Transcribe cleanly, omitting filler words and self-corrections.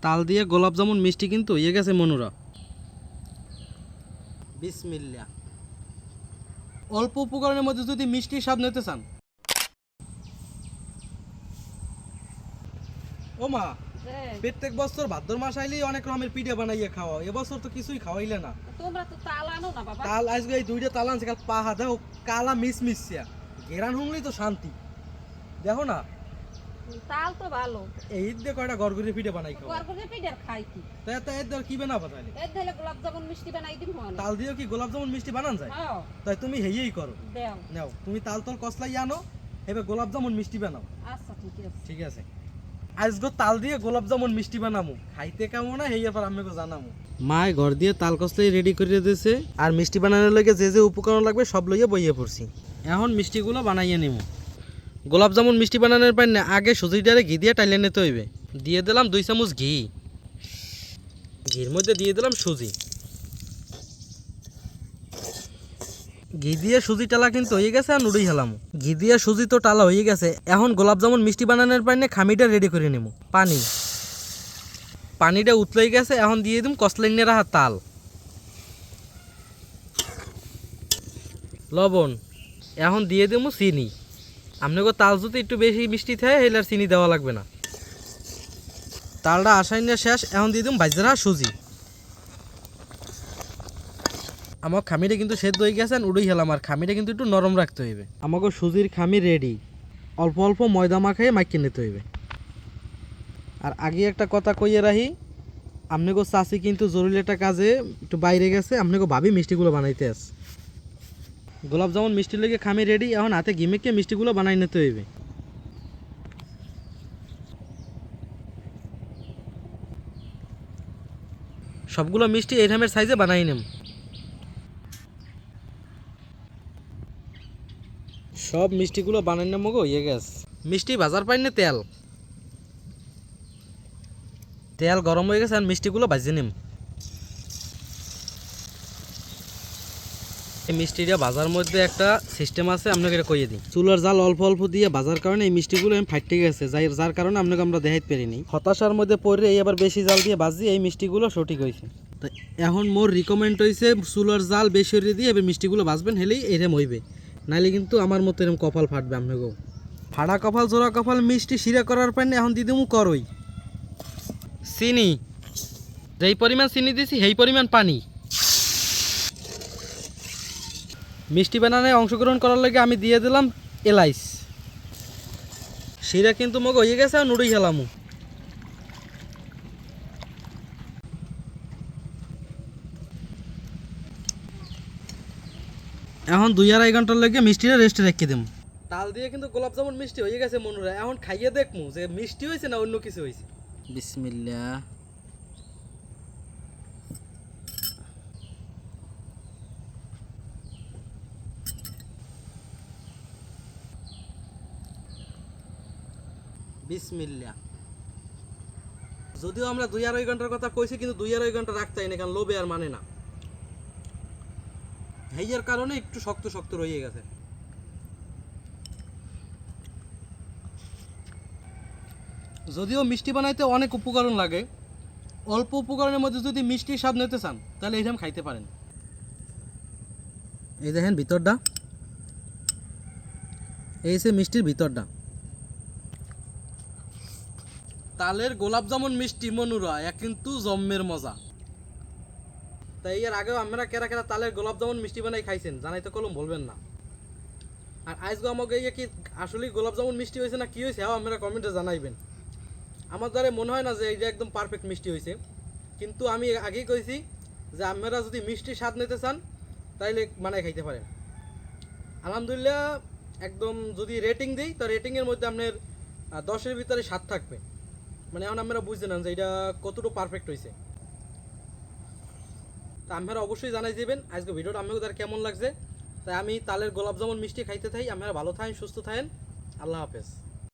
তাল দিয়ে গোলাপ জামুন মিষ্টি কিন্তু হয়ে গেছে মনুরা। বিসমিল্লাহ। অল্প উপকরণের মধ্যে যদি মিষ্টির স্বাদ নিতে চান। ও মা, প্রত্যেক বছর ভাদ্র মাস আইলেই অনেক রকমের পিঠা বানাইয়া খাওয়া, এবছর তো কিছুই খাওয়াইলে না। তোমরা তো তাল আনো না বাবা। তাল আজকে এই দুইটা তাল আনছে, কাল পাহা দেখো কালা মিসমিসিয়া, ঘেরান হুমলেই তো শান্তি। দেখো না তাল তো ভালো, এই ঈদ দিয়ে কয়টা গরগরি পিঠা বানাই খাওয়া। গরগরে পিঠার খাই কি? তাই তাই ঈদ কি বানাবো তাহলে? এর দিলে গোলাপ জামুন মিষ্টি বানাই দিম হয় না। তাল দিয়েও কি গোলাপ জামুন মিষ্টি বানান যায়? হ্যাঁ তাই তুমি হেয়েই করো। দেও। নাও তুমি তাল তল কসলাই আনো, এবার গোলাপ জামুন মিষ্টি বানাও। আচ্ছা ঠিক আছে। ঠিক আছে, আজকে তাল দিয়ে গোলাপ জামুন মিষ্টি বানামু, খাইতে কেমন না হেয়ে পর আমিকে জানামু। মায় ঘর দিয়ে তাল কসলাই রেডি করে দিয়েছে, আর মিষ্টি বানানোর লাগে যে যে উপকরণ লাগবে সব লইয়ে বইয়ে পড়ছি। এখন মিষ্টিগুলো বানাইয়ে নিমু। গোলাপ জামুন মিষ্টি বানানোর পর আগে সুজিটারে ঘি দিয়ে টাইলে নিতে হইবে। দিয়ে দিলাম 2 চামচ ঘি, ঘির মধ্যে দিয়ে দিলাম সুজি। ঘি দিয়ে সুজি টালা কিন্তু হয়ে গেছে, আর নুড়ি হেলাম। ঘি দিয়ে সুজি তো টালা হয়ে গেছে, এখন গোলাপ জামুন মিষ্টি বানানোর পর খামিটা রেডি করে নেব। পানিটা উতলাই গেছে, এখন দিয়ে দিম কসলাইনে রাখা তাল, লবণ। এখন দিয়ে দেবো চিনি। আপনাকে তাল যদি একটু বেশি মিষ্টি থাকে হেলে আর চিনি দেওয়া লাগবে না। তালটা আসাই না শেষ, এখন দিয়ে দিম ভাজরা সুজি। আমার খামিটা কিন্তু সেদ্ধ হয়ে গেছে, উড়েই হেলাম। আর খামিটা কিন্তু একটু নরম রাখতে হইবে। আমাকে সুজির খামি রেডি, অল্প অল্প ময়দা মাখাই মাখিয়ে নিতে হইবে। আর আগে একটা কথা কইয়ে রাখি, আপনাকে চাষি কিন্তু জরুরি একটা কাজে একটু বাইরে গেছে, আপনাকে ভাবি মিষ্টিগুলো বানাইতে আছে। গোলাপ জামুন মিষ্টির লেগে খামি রেডি, এখন হাতে ঘি মেখে মিষ্টিগুলো বানাই নিতে হইবে। সবগুলো মিষ্টি এই রকমের সাইজে বানাই নেম। সব মিষ্টিগুলো বানাই নেম গো, হয়ে গেছে। মিষ্টি ভাজার পাই না তেল, তেল গরম হয়ে গেছে, আর মিষ্টিগুলো ভাজে নিম। এই মিষ্টিটা ভাজার মধ্যে একটা সিস্টেম আছে, আপনাকে এটা কইয়ে দিই। চুলার জাল অল্প অল্প দিয়ে ভাজার কারণে এই মিষ্টিগুলো ফাইটে গেছে, যার কারণে আপনাকে আমরা দেখাইতে পারিনি। হতাশার মধ্যে পড়ে এই আবার বেশি জাল দিয়ে ভাজি, এই মিষ্টিগুলো সঠিক হয়েছে। তো এখন মোর রিকমেন্ড হয়েছে চুলার জাল বেশি দিয়ে এবার মিষ্টিগুলো ভাজবেন, হেলেই এরম হইবে, নাইলে কিন্তু আমার মতো এরকম কপাল ফাটবে। আপনাকেও ফাড়া কপাল জোড়া কপাল। মিষ্টি শিরা করার পানি এখন দিয়ে দেবো করই চিনি, যেই পরিমাণ চিনি দিয়েছি সেই পরিমাণ পানি। মিষ্টি বানানোয় অংশগ্রহণ করার লাগে আমি দিয়ে দিলাম এলাইচ। শিরা কিন্তু মগ হয়ে গেছে, আর নুড়ি হেলামু। এখন 2-2.5 ঘন্টার লাগে মিষ্টিটা রেস্টে রেখে দেব। তাল দিয়ে কিন্তু গোলাপ জামুন মিষ্টি হয়ে গেছে মনুরা। এখন খাইয়ে দেখমু যে মিষ্টি হয়েছে না অন্য কিছু হয়েছে। বিসমিল্লাহ। বিসমিল্লাহ। যদিও আমরা 2-2.5 ঘন্টার কথা কইছি, কিন্তু 2-2.5 ঘন্টা রাখতে হয় না, কারণ লোভে আর মানে না। হেয়ার কারণে একটু শক্ত শক্ত রয়ে গেছে। যদিও মিষ্টি বানাইতে অনেক উপকরণ লাগে, অল্প উপকরণের মধ্যে যদি মিষ্টির স্বাদ নিতে চান তাহলে এইরকম খাইতে পারেন। এই দেখেন ভিতরটা, এই সে মিষ্টির ভিতরটা। তালের গোলাপ জামুন মিষ্টি মনুরা এক কিন্তু জম্মের মজা। তাই এর আগেও আমরা কেরা কেরা তালের গোলাপ জামুন মিষ্টি বানাই খাইছেন জানাইতে কলম বলবেন না। আর আজকে আমাকে কি আসলেই গোলাপ জামুন মিষ্টি হয়েছে না কি হয়েছে আপনারা কমেন্টে জানাইবেন। আমার দ্বারা মনে হয় না যে এটা একদম পারফেক্ট মিষ্টি হয়েছে, কিন্তু আমি আগেই কইছি যে আপনারা যদি মিষ্টি স্বাদ নিতে চান তাইলে বানাই খাইতে পারেন। আলহামদুলিল্লাহ, একদম যদি রেটিং দিই তো রেটিংয়ের মধ্যে আপনার 10-এর ভিতরে 7 থাকবে। মানে এখন আপনারা বুঝতে নেন যে এটা কতটুকু পারফেক্ট হয়েছে। তা আপনারা অবশ্যই জানাই দেবেন আজকে ভিডিওটা আপনাদের দ্বারা কেমন লাগছে। তাই আমি তালের গোলাপ জামুন মিষ্টি খাইতে থাই। আপনারা ভালো থাকেন, সুস্থ থাকেন। আল্লাহ হাফেজ।